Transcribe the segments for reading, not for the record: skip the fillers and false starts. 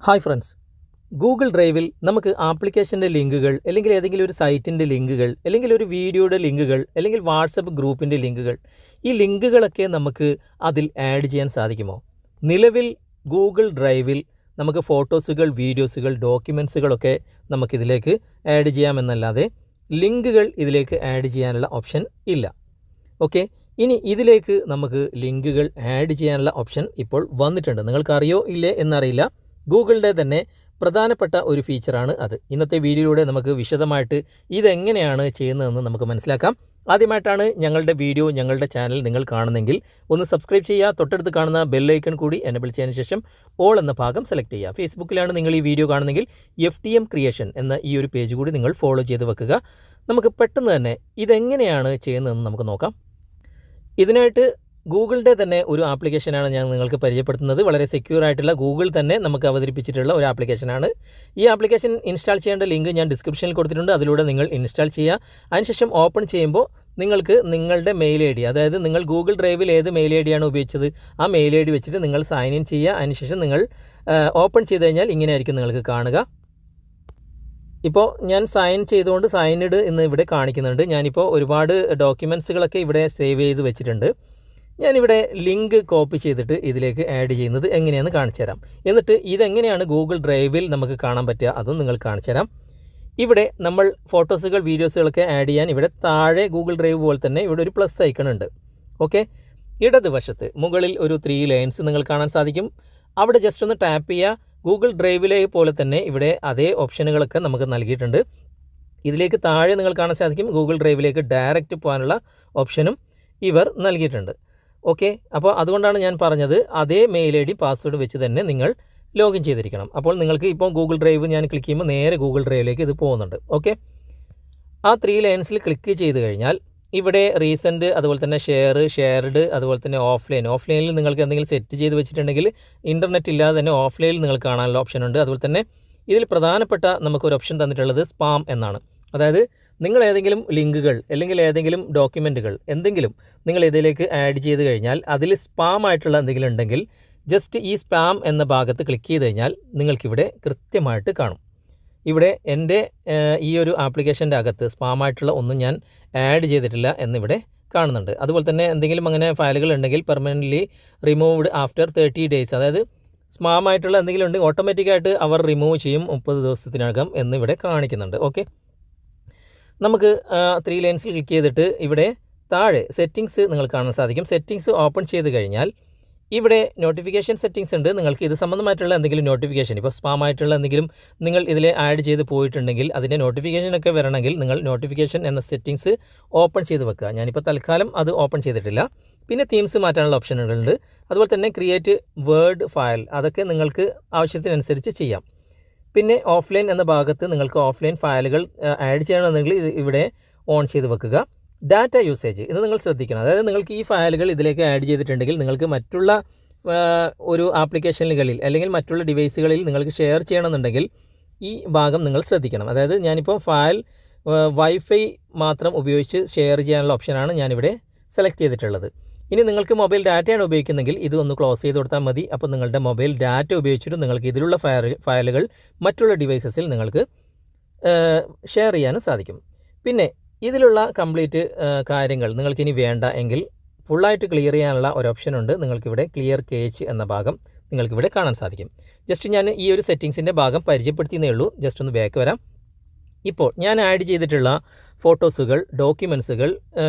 Hi friends, Google ഡ്രൈവിൽ നമുക്ക് ആപ്ലിക്കേഷൻ്റെ ലിങ്കുകൾ അല്ലെങ്കിൽ ഏതെങ്കിലും ഒരു സൈറ്റിൻ്റെ ലിങ്കുകൾ അല്ലെങ്കിൽ ഒരു വീഡിയോയുടെ ലിങ്കുകൾ അല്ലെങ്കിൽ വാട്സപ്പ് ഗ്രൂപ്പിൻ്റെ ലിങ്കുകൾ ഈ ലിങ്കുകളൊക്കെ നമുക്ക് അതിൽ ആഡ് ചെയ്യാൻ സാധിക്കുമോ? നിലവിൽ ഗൂഗിൾ ഡ്രൈവിൽ നമുക്ക് ഫോട്ടോസുകൾ, വീഡിയോസുകൾ, ഡോക്യുമെൻസുകളൊക്കെ നമുക്കിതിലേക്ക് ആഡ് ചെയ്യാമെന്നല്ലാതെ ലിങ്കുകൾ ഇതിലേക്ക് ആഡ് ചെയ്യാനുള്ള ഓപ്ഷൻ ഇല്ല. ഓക്കെ, ഇനി ഇതിലേക്ക് നമുക്ക് ലിങ്കുകൾ ആഡ് ചെയ്യാനുള്ള ഓപ്ഷൻ ഇപ്പോൾ വന്നിട്ടുണ്ട്. നിങ്ങൾക്കറിയോ ഇല്ലേ എന്നറിയില്ല. ഗൂഗിളിൻ്റെ തന്നെ പ്രധാനപ്പെട്ട ഒരു ഫീച്ചറാണ് അത്. ഇന്നത്തെ വീഡിയോയിലൂടെ നമുക്ക് വിശദമായിട്ട് ഇതെങ്ങനെയാണ് ചെയ്യുന്നതെന്ന് നമുക്ക് മനസ്സിലാക്കാം. ആദ്യമായിട്ടാണ് ഞങ്ങളുടെ വീഡിയോ, ഞങ്ങളുടെ ചാനൽ നിങ്ങൾ കാണുന്നെങ്കിൽ ഒന്ന് സബ്സ്ക്രൈബ് ചെയ്യുക. തൊട്ടടുത്ത് കാണുന്ന ബെല്ലൈക്കൺ കൂടി എനേബിൾ ചെയ്തതിന് ശേഷം ഓൾ എന്ന ഭാഗം സെലക്ട് ചെയ്യുക. ഫേസ്ബുക്കിലാണ് നിങ്ങൾ ഈ വീഡിയോ കാണുന്നെങ്കിൽ FTM ക്രിയേഷൻ എന്ന ഈ ഒരു പേജ് കൂടി നിങ്ങൾ ഫോളോ ചെയ്ത് വെക്കുക. നമുക്ക് പെട്ടെന്ന് തന്നെ ഇതെങ്ങനെയാണ് ചെയ്യുന്നതെന്ന് നമുക്ക് നോക്കാം. ഇതിനായിട്ട് ഗൂഗിളിൻ്റെ തന്നെ ഒരു ആപ്ലിക്കേഷനാണ് ഞാൻ നിങ്ങൾക്ക് പരിചയപ്പെടുത്തുന്നത്. വളരെ സെക്യൂർ ആയിട്ടുള്ള ഗൂഗിൾ തന്നെ നമുക്ക് അവതരിപ്പിച്ചിട്ടുള്ള ഒരു ആപ്ലിക്കേഷനാണ്. ഈ ആപ്ലിക്കേഷൻ ഇൻസ്റ്റാൾ ചെയ്യേണ്ട ലിങ്ക് ഞാൻ ഡിസ്ക്രിപ്ഷനിൽ കൊടുത്തിട്ടുണ്ട്. അതിലൂടെ നിങ്ങൾ ഇൻസ്റ്റാൾ ചെയ്യുക. അതിനുശേഷം ഓപ്പൺ ചെയ്യുമ്പോൾ നിങ്ങൾക്ക് നിങ്ങളുടെ മെയിൽ ID, അതായത് നിങ്ങൾ ഗൂഗിൾ ഡ്രൈവിൽ ഏത് മെയിൽ ID ആണ് ഉപയോഗിച്ചത് ആ മെയിൽ ID വെച്ചിട്ട് നിങ്ങൾ സൈൻ ഇൻ ചെയ്യുക. അതിനുശേഷം നിങ്ങൾ ഓപ്പൺ ചെയ്ത് കഴിഞ്ഞാൽ ഇങ്ങനെയായിരിക്കും നിങ്ങൾക്ക് കാണുക. ഇപ്പോൾ ഞാൻ സൈൻ ചെയ്തുകൊണ്ട് സൈൻഡ് എന്ന് ഇവിടെ കാണിക്കുന്നുണ്ട്. ഞാനിപ്പോൾ ഒരുപാട് ഡോക്യുമെൻസുകളൊക്കെ ഇവിടെ സേവ് ചെയ്ത് വെച്ചിട്ടുണ്ട്. ഞാനിവിടെ ലിങ്ക് കോപ്പി ചെയ്തിട്ട് ഇതിലേക്ക് ആഡ് ചെയ്യുന്നത് എങ്ങനെയാണെന്ന് കാണിച്ചു തരാം. എന്നിട്ട് ഇതെങ്ങനെയാണ് ഗൂഗിൾ ഡ്രൈവിൽ നമുക്ക് കാണാൻ പറ്റുക അതും നിങ്ങൾ കാണിച്ചു തരാം. ഇവിടെ നമ്മൾ ഫോട്ടോസുകൾ, വീഡിയോസുകളൊക്കെ ആഡ് ചെയ്യാൻ ഇവിടെ താഴെ ഗൂഗിൾ ഡ്രൈവ് പോലെ തന്നെ ഇവിടെ ഒരു പ്ലസ് ഐക്കൺ ഉണ്ട്. ഓക്കെ, ഇടതുവശത്ത് മുകളിൽ ഒരു 3 ലൈൻസ് നിങ്ങൾ കാണാൻ സാധിക്കും. അവിടെ ജസ്റ്റ് ഒന്ന് ടാപ്പ് ചെയ്യുക. ഗൂഗിൾ ഡ്രൈവിലെ പോലെ തന്നെ ഇവിടെ അതേ ഓപ്ഷനുകളൊക്കെ നമുക്ക് നൽകിയിട്ടുണ്ട്. ഇതിലേക്ക് താഴെ നിങ്ങൾ കാണാൻ സാധിക്കും ഗൂഗിൾ ഡ്രൈവിലേക്ക് ഡയറക്റ്റ് പോകാനുള്ള ഓപ്ഷനും ഇവർ നൽകിയിട്ടുണ്ട്. ഓക്കെ, അപ്പോൾ അതുകൊണ്ടാണ് ഞാൻ പറഞ്ഞത് അതേ മെയിൽ ID പാസ്വേഡ് വെച്ച് തന്നെ നിങ്ങൾ ലോഗിൻ ചെയ്തിരിക്കണം. അപ്പോൾ നിങ്ങൾക്ക് ഇപ്പോൾ ഗൂഗിൾ ഡ്രൈവ് ഞാൻ ക്ലിക്ക് ചെയ്യുമ്പോൾ നേരെ ഗൂഗിൾ ഡ്രൈവിലേക്ക് ഇത് പോകുന്നുണ്ട്. ഓക്കെ, ആ 3 ലൈൻസിൽ ക്ലിക്ക് ചെയ്ത് കഴിഞ്ഞാൽ ഇവിടെ റീസെൻറ്റ്, അതുപോലെ തന്നെ ഷെയർഡ്, അതുപോലെ തന്നെ ഓഫ്ലൈനിൽ നിങ്ങൾക്ക് എന്തെങ്കിലും സെറ്റ് ചെയ്ത് വെച്ചിട്ടുണ്ടെങ്കിൽ ഇൻ്റർനെറ്റ് ഇല്ലാതെ തന്നെ ഓഫ്ലൈനിൽ നിങ്ങൾ കാണാനുള്ള ഓപ്ഷൻ ഉണ്ട്. അതുപോലെ തന്നെ ഇതിൽ പ്രധാനപ്പെട്ട നമുക്കൊരു ഓപ്ഷൻ തന്നിട്ടുള്ളത് സ്പാം എന്നാണ്. അതായത് നിങ്ങൾ ഏതെങ്കിലും ലിങ്കുകൾ അല്ലെങ്കിൽ ഏതെങ്കിലും ഡോക്യുമെൻറ്റുകൾ എന്തെങ്കിലും നിങ്ങൾ ഇതിലേക്ക് ആഡ് ചെയ്ത് കഴിഞ്ഞാൽ അതിൽ സ്പാം ആയിട്ടുള്ള എന്തെങ്കിലും ഉണ്ടെങ്കിൽ ജസ്റ്റ് ഈ സ്പാം എന്ന ഭാഗത്ത് ക്ലിക്ക് ചെയ്ത് കഴിഞ്ഞാൽ നിങ്ങൾക്കിവിടെ കൃത്യമായിട്ട് കാണും. ഇവിടെ എൻ്റെ ഈ ഒരു ആപ്ലിക്കേഷൻ്റെ അകത്ത് സ്പാം ആയിട്ടുള്ള ഒന്നും ഞാൻ ആഡ് ചെയ്തിട്ടില്ല എന്നിവിടെ കാണുന്നുണ്ട്. അതുപോലെ തന്നെ എന്തെങ്കിലും അങ്ങനെ ഫയലുകൾ ഉണ്ടെങ്കിൽ പെർമനൻ്റ്ലി റിമൂവ്ഡ് ആഫ്റ്റർ 30 days, അതായത് സ്പാം ആയിട്ടുള്ള എന്തെങ്കിലും ഉണ്ടെങ്കിൽ ഓട്ടോമാറ്റിക്കായിട്ട് അവർ റിമൂവ് ചെയ്യും 30 ദിവസത്തിനകം എന്നിവിടെ കാണിക്കുന്നുണ്ട്. ഓക്കെ, നമുക്ക് 3 ലൈൻസിൽ ക്ലിക്ക് ചെയ്തിട്ട് ഇവിടെ താഴെ സെറ്റിങ്സ് നിങ്ങൾ കാണാൻ സാധിക്കും. സെറ്റിങ്സ് ഓപ്പൺ ചെയ്ത് കഴിഞ്ഞാൽ ഇവിടെ നോട്ടിഫിക്കേഷൻ സെറ്റിങ്സ് ഉണ്ട്. നിങ്ങൾക്ക് ഇത് സംബന്ധമായിട്ടുള്ള എന്തെങ്കിലും നോട്ടിഫിക്കേഷൻ, ഇപ്പോൾ സ്പാം ആയിട്ടുള്ള എന്തെങ്കിലും നിങ്ങൾ ഇതിൽ ആഡ് ചെയ്ത് പോയിട്ടുണ്ടെങ്കിൽ അതിൻ്റെ നോട്ടിഫിക്കേഷനൊക്കെ വരണമെങ്കിൽ നിങ്ങൾ നോട്ടിഫിക്കേഷൻ എന്ന സെറ്റിങ്സ് ഓപ്പൺ ചെയ്ത് വെക്കുക. ഞാനിപ്പോൾ തൽക്കാലം അത് ഓപ്പൺ ചെയ്തിട്ടില്ല. പിന്നെ തീംസ് മാറ്റാനുള്ള ഓപ്ഷനുകളുണ്ട്. അതുപോലെ തന്നെ ക്രിയേറ്റ് വേർഡ് ഫയൽ, അതൊക്കെ നിങ്ങൾക്ക് ആവശ്യത്തിനനുസരിച്ച് ചെയ്യാം. പിന്നെ ഓഫ്ലൈൻ എന്ന ഭാഗത്ത് നിങ്ങൾക്ക് ഓഫ്ലൈൻ ഫയലുകൾ ആഡ് ചെയ്യണമെന്നുണ്ടെങ്കിൽ ഇവിടെ ഓൺ ചെയ്ത് വെക്കുക. ഡാറ്റ യൂസേജ് ഇത് നിങ്ങൾ ശ്രദ്ധിക്കണം. അതായത് നിങ്ങൾക്ക് ഈ ഫയലുകൾ ഇതിലേക്ക് ആഡ് ചെയ്തിട്ടുണ്ടെങ്കിൽ നിങ്ങൾക്ക് മറ്റുള്ള ഒരു ആപ്ലിക്കേഷനുകളിൽ അല്ലെങ്കിൽ മറ്റുള്ള ഡിവൈസുകളിൽ നിങ്ങൾക്ക് ഷെയർ ചെയ്യണമെന്നുണ്ടെങ്കിൽ ഈ ഭാഗം നിങ്ങൾ ശ്രദ്ധിക്കണം. അതായത് ഞാനിപ്പോൾ ഫയൽ വൈഫൈ മാത്രം ഉപയോഗിച്ച് ഷെയർ ചെയ്യാനുള്ള ഓപ്ഷനാണ് ഞാനിവിടെ സെലക്ട് ചെയ്തിട്ടുള്ളത്. ഇനി നിങ്ങൾക്ക് മൊബൈൽ ഡാറ്റയാണ് ഉപയോഗിക്കുന്നതെങ്കിൽ ഇത് ഒന്ന് ക്ലോസ് ചെയ്ത് കൊടുത്താൽ മതി. അപ്പോൾ നിങ്ങളുടെ മൊബൈൽ ഡാറ്റ ഉപയോഗിച്ചിട്ട് നിങ്ങൾക്ക് ഇതിലുള്ള ഫയലുകൾ മറ്റുള്ള ഡിവൈസസിൽ നിങ്ങൾക്ക് ഷെയർ ചെയ്യാനും സാധിക്കും. പിന്നെ ഇതിലുള്ള കംപ്ലീറ്റ് കാര്യങ്ങൾ നിങ്ങൾക്കിനി വേണ്ട എങ്കിൽ ഫുള്ളായിട്ട് ക്ലിയർ ചെയ്യാനുള്ള ഒരു ഓപ്ഷൻ ഉണ്ട്. നിങ്ങൾക്കിവിടെ ക്ലിയർ കേച്ച് എന്ന ഭാഗം നിങ്ങൾക്കിവിടെ കാണാൻ സാധിക്കും. ജസ്റ്റ് ഞാൻ ഈ ഒരു സെറ്റിങ്സിൻ്റെ ഭാഗം പരിചയപ്പെടുത്തിയേ ഉള്ളൂ. ജസ്റ്റ് ഒന്ന് ബാക്ക് വരാം. ഇപ്പോൾ ഞാൻ ആഡ് ചെയ്തിട്ടുള്ള ഫോട്ടോസുകൾ, ഡോക്യുമെൻസുകൾ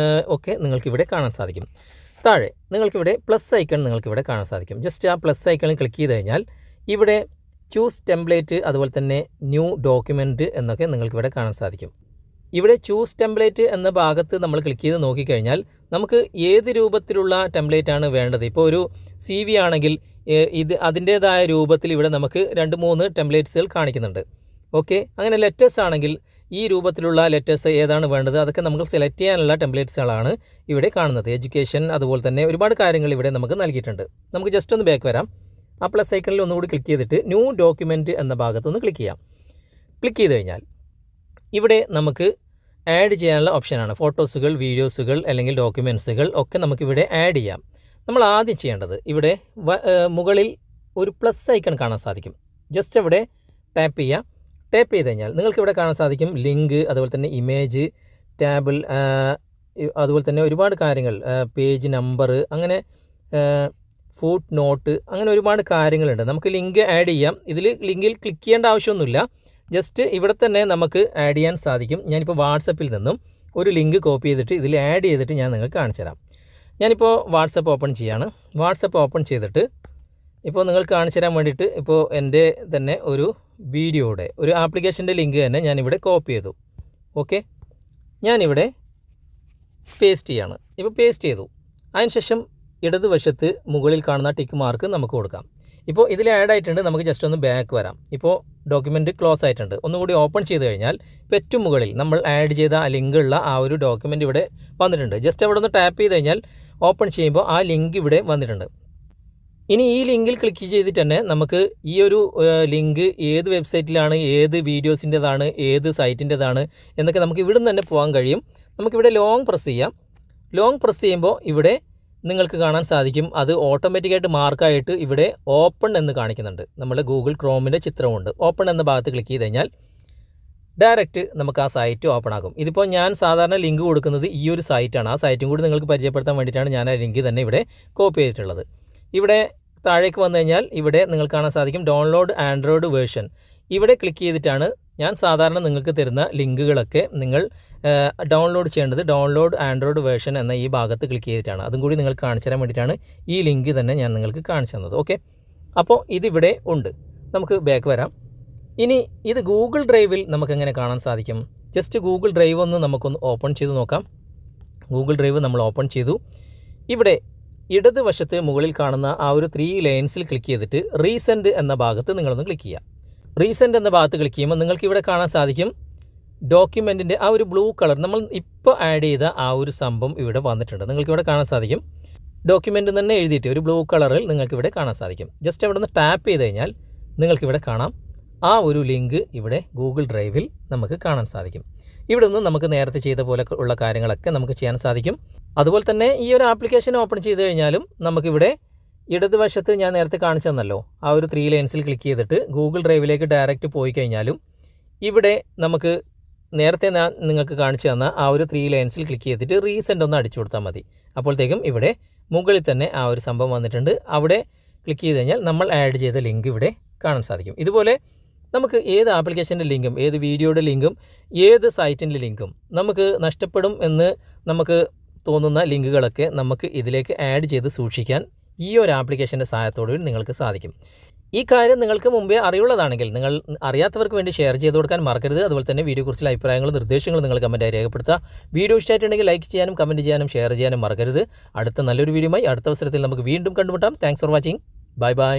ഒക്കെ നിങ്ങൾക്കിവിടെ കാണാൻ സാധിക്കും. താഴെ നിങ്ങൾക്കിവിടെ പ്ലസ് ഐക്കൺ നിങ്ങൾക്കിവിടെ കാണാൻ സാധിക്കും. ജസ്റ്റ് ആ പ്ലസ് ഐക്കണിൽ ക്ലിക്ക് ചെയ്ത് കഴിഞ്ഞാൽ ഇവിടെ ചൂസ് ടെംപ്ലേറ്റ്, അതുപോലെ തന്നെ ന്യൂ ഡോക്യുമെൻറ്റ് എന്നൊക്കെ നിങ്ങൾക്കിവിടെ കാണാൻ സാധിക്കും. ഇവിടെ ചൂസ് ടെംപ്ലേറ്റ് എന്ന ഭാഗത്ത് നമ്മൾ ക്ലിക്ക് ചെയ്ത് നോക്കിക്കഴിഞ്ഞാൽ നമുക്ക് ഏത് രൂപത്തിലുള്ള ടെംപ്ലേറ്റ് ആണ് വേണ്ടത്. ഇപ്പോൾ ഒരു CV ആണെങ്കിൽ ഇത് അതിൻ്റേതായ രൂപത്തിൽ ഇവിടെ നമുക്ക് 2-3 ടെംപ്ലേറ്റ്സുകൾ കാണിക്കുന്നുണ്ട്. ഓക്കെ, അങ്ങനെ ലെറ്റേഴ്സ് ആണെങ്കിൽ ഈ രൂപത്തിലുള്ള ലെറ്റേഴ്സ് ഏതാണ് വേണ്ടത് അതൊക്കെ നമുക്ക് സെലക്ട് ചെയ്യാനുള്ള ടെംപ്ലേറ്റ്സുകളാണ് ഇവിടെ കാണുന്നത്. എഡ്യൂക്കേഷൻ, അതുപോലെ തന്നെ ഒരുപാട് കാര്യങ്ങൾ ഇവിടെ നമുക്ക് നൽകിയിട്ടുണ്ട്. നമുക്ക് ജസ്റ്റ് ഒന്ന് ബാക്ക് വരാം. ആ പ്ലസ് ഐക്കണിൽ ഒന്നുകൂടി ക്ലിക്ക് ചെയ്തിട്ട് ന്യൂ ഡോക്യുമെൻറ്റ് എന്ന ഭാഗത്തൊന്ന് ക്ലിക്ക് ചെയ്യാം. ക്ലിക്ക് ചെയ്ത് കഴിഞ്ഞാൽ ഇവിടെ നമുക്ക് ആഡ് ചെയ്യാനുള്ള ഓപ്ഷനാണ്. ഫോട്ടോസുകൾ, വീഡിയോസുകൾ അല്ലെങ്കിൽ ഡോക്യുമെൻസുകൾ ഒക്കെ നമുക്കിവിടെ ആഡ് ചെയ്യാം. നമ്മൾ ആദ്യം ചെയ്യേണ്ടത് ഇവിടെ മുകളിൽ ഒരു പ്ലസ് ഐക്കൺ കാണാൻ സാധിക്കും. ജസ്റ്റ് അവിടെ ടാപ്പ് ചെയ്യുക. ടാപ്പ് ചെയ്ത് കഴിഞ്ഞാൽ നിങ്ങൾക്കിവിടെ കാണാൻ സാധിക്കും ലിങ്ക്, അതുപോലെ തന്നെ ഇമേജ്, ടാബിൾ, അതുപോലെ തന്നെ ഒരുപാട് കാര്യങ്ങൾ, പേജ് നമ്പർ, അങ്ങനെ ഫുട് നോട്ട്, അങ്ങനെ ഒരുപാട് കാര്യങ്ങളുണ്ട്. നമുക്ക് ലിങ്ക് ആഡ് ചെയ്യാം. ഇതിൽ ലിങ്കിൽ ക്ലിക്ക് ചെയ്യേണ്ട ആവശ്യമൊന്നുമില്ല. ജസ്റ്റ് ഇവിടെ തന്നെ നമുക്ക് ആഡ് ചെയ്യാൻ സാധിക്കും. ഞാനിപ്പോൾ വാട്സപ്പിൽ നിന്നും ഒരു ലിങ്ക് കോപ്പി ചെയ്തിട്ട് ഇതിൽ ആഡ് ചെയ്തിട്ട് ഞാൻ നിങ്ങൾക്ക് കാണിച്ചു തരാം. ഞാനിപ്പോൾ വാട്സപ്പ് ഓപ്പൺ ചെയ്യാണ്. വാട്സപ്പ് ഓപ്പൺ ചെയ്തിട്ട് ഇപ്പോൾ നിങ്ങൾക്ക് കാണിച്ചു തരാൻ വേണ്ടിയിട്ട് ഇപ്പോൾ എൻ്റെ തന്നെ ഒരു വീഡിയോയുടെ ഒരു ആപ്ലിക്കേഷൻ്റെ ലിങ്ക് തന്നെ ഞാനിവിടെ കോപ്പി ചെയ്തു. ഓക്കെ, ഞാനിവിടെ പേസ്റ്റ് ചെയ്യാണ്. ഇപ്പോൾ പേസ്റ്റ് ചെയ്തു. അതിനുശേഷം ഇടതുവശത്ത് മുകളിൽ കാണുന്ന ടിക്ക് മാർക്ക് നമുക്ക് കൊടുക്കാം. ഇപ്പോൾ ഇതിൽ ആഡ് ആയിട്ടുണ്ട്. നമുക്ക് ജസ്റ്റ് ഒന്ന് ബാക്ക് വരാം. ഇപ്പോൾ ഡോക്യുമെൻറ്റ് ക്ലോസ് ആയിട്ടുണ്ട്. ഒന്നുകൂടി ഓപ്പൺ ചെയ്ത് കഴിഞ്ഞാൽ ഏറ്റവും മുകളിൽ നമ്മൾ ആഡ് ചെയ്ത ആ ലിങ്കുള്ള ആ ഒരു ഡോക്യുമെൻറ്റ് ഇവിടെ വന്നിട്ടുണ്ട്. ജസ്റ്റ് അവിടെ ഒന്ന് ടാപ്പ് ചെയ്ത് കഴിഞ്ഞാൽ ഓപ്പൺ ചെയ്യുമ്പോൾ ആ ലിങ്ക് ഇവിടെ വന്നിട്ടുണ്ട്. ഇനി ഈ ലിങ്കിൽ ക്ലിക്ക് ചെയ്തിട്ട് തന്നെ നമുക്ക് ഈ ഒരു ലിങ്ക് ഏത് വെബ്സൈറ്റിലാണ്, ഏത് വീഡിയോസിൻ്റെതാണ്, ഏത് സൈറ്റിൻ്റെതാണ് എന്നൊക്കെ നമുക്ക് ഇവിടെ നിന്ന് തന്നെ പോകാൻ കഴിയും. നമുക്കിവിടെ ലോങ് പ്രസ് ചെയ്യാം. ലോങ് പ്രസ് ചെയ്യുമ്പോൾ ഇവിടെ നിങ്ങൾക്ക് കാണാൻ സാധിക്കും അത് ഓട്ടോമാറ്റിക്കായിട്ട് മാർക്കായിട്ട് ഇവിടെ ഓപ്പൺ എന്ന് കാണിക്കുന്നുണ്ട്. നമ്മുടെ ഗൂഗിൾ ക്രോമിൻ്റെ ചിത്രമുണ്ട്. ഓപ്പൺ എന്ന ഭാഗത്ത് ക്ലിക്ക് ചെയ്ത് കഴിഞ്ഞാൽ ഡയറക്റ്റ് നമുക്ക് ആ സൈറ്റ് ഓപ്പൺ ആകും. ഇതിപ്പോൾ ഞാൻ സാധാരണ ലിങ്ക് കൊടുക്കുന്നത് ഈ ഒരു സൈറ്റാണ്. ആ സൈറ്റും കൂടി നിങ്ങൾക്ക് പരിചയപ്പെടുത്താൻ വേണ്ടിയിട്ടാണ് ഞാൻ ആ ലിങ്ക് തന്നെ ഇവിടെ കോപ്പി ചെയ്തിട്ടുള്ളത്. ഇവിടെ താഴേക്ക് വന്നു കഴിഞ്ഞാൽ ഇവിടെ നിങ്ങൾക്ക് കാണാൻ സാധിക്കും ഡൗൺലോഡ് ആൻഡ്രോയിഡ് വേർഷൻ. ഇവിടെ ക്ലിക്ക് ചെയ്തിട്ടാണ് ഞാൻ സാധാരണ നിങ്ങൾക്ക് തരുന്ന ലിങ്കുകളൊക്കെ നിങ്ങൾ ഡൗൺലോഡ് ചെയ്യേണ്ടത്. ഡൗൺലോഡ് ആൻഡ്രോയിഡ് വേർഷൻ എന്ന ഈ ഭാഗത്ത് ക്ലിക്ക് ചെയ്തിട്ടാണ്. അതും കൂടി നിങ്ങൾക്ക് കാണിച്ചു തരാൻ വേണ്ടിയിട്ടാണ് ഈ ലിങ്ക് തന്നെ ഞാൻ നിങ്ങൾക്ക് കാണിച്ചു തന്നത്. ഓക്കെ, അപ്പോൾ ഇതിവിടെ ഉണ്ട്. നമുക്ക് ബാക്ക് വരാം. ഇനി ഇത് ഗൂഗിൾ ഡ്രൈവിൽ നമുക്കെങ്ങനെ കാണാൻ സാധിക്കും? ജസ്റ്റ് ഗൂഗിൾ ഡ്രൈവ് ഒന്ന് നമുക്കൊന്ന് ഓപ്പൺ ചെയ്ത് നോക്കാം. ഗൂഗിൾ ഡ്രൈവ് നമ്മൾ ഓപ്പൺ ചെയ്തു. ഇവിടെ ഇടതുവശത്ത് മുകളിൽ കാണുന്ന ആ ഒരു 3 ലൈൻസിൽ ക്ലിക്ക് ചെയ്തിട്ട് റീസെൻറ്റ് എന്ന ഭാഗത്ത് നിങ്ങളൊന്ന് ക്ലിക്ക് ചെയ്യുക. റീസെൻറ്റ് എന്ന ഭാഗത്ത് ക്ലിക്ക് ചെയ്യുമ്പോൾ നിങ്ങൾക്ക് ഇവിടെ കാണാൻ സാധിക്കും ഡോക്യുമെൻറ്റിൻ്റെ ആ ഒരു ബ്ലൂ കളർ നമ്മൾ ഇപ്പോൾ ആഡ് ചെയ്ത ആ ഒരു സംഭവം ഇവിടെ വന്നിട്ടുണ്ട്. നിങ്ങൾക്കിവിടെ കാണാൻ സാധിക്കും ഡോക്യുമെൻറ്റ് തന്നെ എഴുതിയിട്ട് ഒരു ബ്ലൂ കളറിൽ നിങ്ങൾക്കിവിടെ കാണാൻ സാധിക്കും. ജസ്റ്റ് അവിടെ നിന്ന് ടാപ്പ് ചെയ്ത് കഴിഞ്ഞാൽ നിങ്ങൾക്കിവിടെ കാണാം ആ ഒരു ലിങ്ക് ഇവിടെ ഗൂഗിൾ ഡ്രൈവിൽ നമുക്ക് കാണാൻ സാധിക്കും. ഇവിടെ നിന്ന് നമുക്ക് നേരത്തെ ചെയ്ത പോലെ ഉള്ള കാര്യങ്ങളൊക്കെ നമുക്ക് ചെയ്യാൻ സാധിക്കും. അതുപോലെ തന്നെ ഈ ഒരു ആപ്ലിക്കേഷൻ ഓപ്പൺ ചെയ്ത് കഴിഞ്ഞാലും നമുക്കിവിടെ ഇടതുവശത്ത് ഞാൻ നേരത്തെ കാണിച്ചു തന്നല്ലോ ആ ഒരു 3 ലൈൻസിൽ ക്ലിക്ക് ചെയ്തിട്ട് ഗൂഗിൾ ഡ്രൈവിലേക്ക് ഡയറക്റ്റ് പോയി കഴിഞ്ഞാലും ഇവിടെ നമുക്ക് നേരത്തെ ഞാൻ നിങ്ങൾക്ക് കാണിച്ചു തന്ന ആ ഒരു 3 ലൈൻസിൽ ക്ലിക്ക് ചെയ്തിട്ട് റീസെൻ്റ് ഒന്ന് അടിച്ചു കൊടുത്താൽ മതി. അപ്പോഴത്തേക്കും ഇവിടെ മുകളിൽ തന്നെ ആ ഒരു സംഭവം വന്നിട്ടുണ്ട്. അവിടെ ക്ലിക്ക് ചെയ്ത് കഴിഞ്ഞാൽ നമ്മൾ ആഡ് ചെയ്ത ലിങ്ക് ഇവിടെ കാണാൻ സാധിക്കും. ഇതുപോലെ നമുക്ക് ഏത് ആപ്ലിക്കേഷൻ്റെ ലിങ്കും, ഏത് വീഡിയോയുടെ ലിങ്കും, ഏത് സൈറ്റിൻ്റെ ലിങ്കും നമുക്ക് നഷ്ടപ്പെടും എന്ന് നമുക്ക് തോന്നുന്ന ലിങ്കുകളൊക്കെ നമുക്ക് ഇതിലേക്ക് ആഡ് ചെയ്ത് സൂക്ഷിക്കാൻ ഈ ഒരു ആപ്ലിക്കേഷൻ്റെ സഹായത്തോടെ നിങ്ങൾക്ക് സാധിക്കും. ഈ കാര്യം നിങ്ങൾക്ക് മുമ്പേ അറിയുള്ളതാണെങ്കിൽ നിങ്ങൾ അറിയാത്തവർക്ക് വേണ്ടി ഷെയർ ചെയ്ത് കൊടുക്കാൻ മറക്കരുത്. അതുപോലെ തന്നെ വീഡിയോയെക്കുറിച്ചുള്ള അഭിപ്രായങ്ങളും നിർദ്ദേശങ്ങളും നിങ്ങൾ കമൻറ്റായി രേഖപ്പെടുത്തുക. വീഡിയോ ഇഷ്ടമായിട്ടുണ്ടെങ്കിൽ ലൈക്ക് ചെയ്യാനും കമൻറ്റ് ചെയ്യാനും ഷെയർ ചെയ്യാനും മറക്കരുത്. അടുത്ത നല്ലൊരു വീഡിയോയുമായി അടുത്ത അവസരത്തിൽ നമുക്ക് വീണ്ടും കണ്ടുമുട്ടാം. Thanks for watching. Bye bye.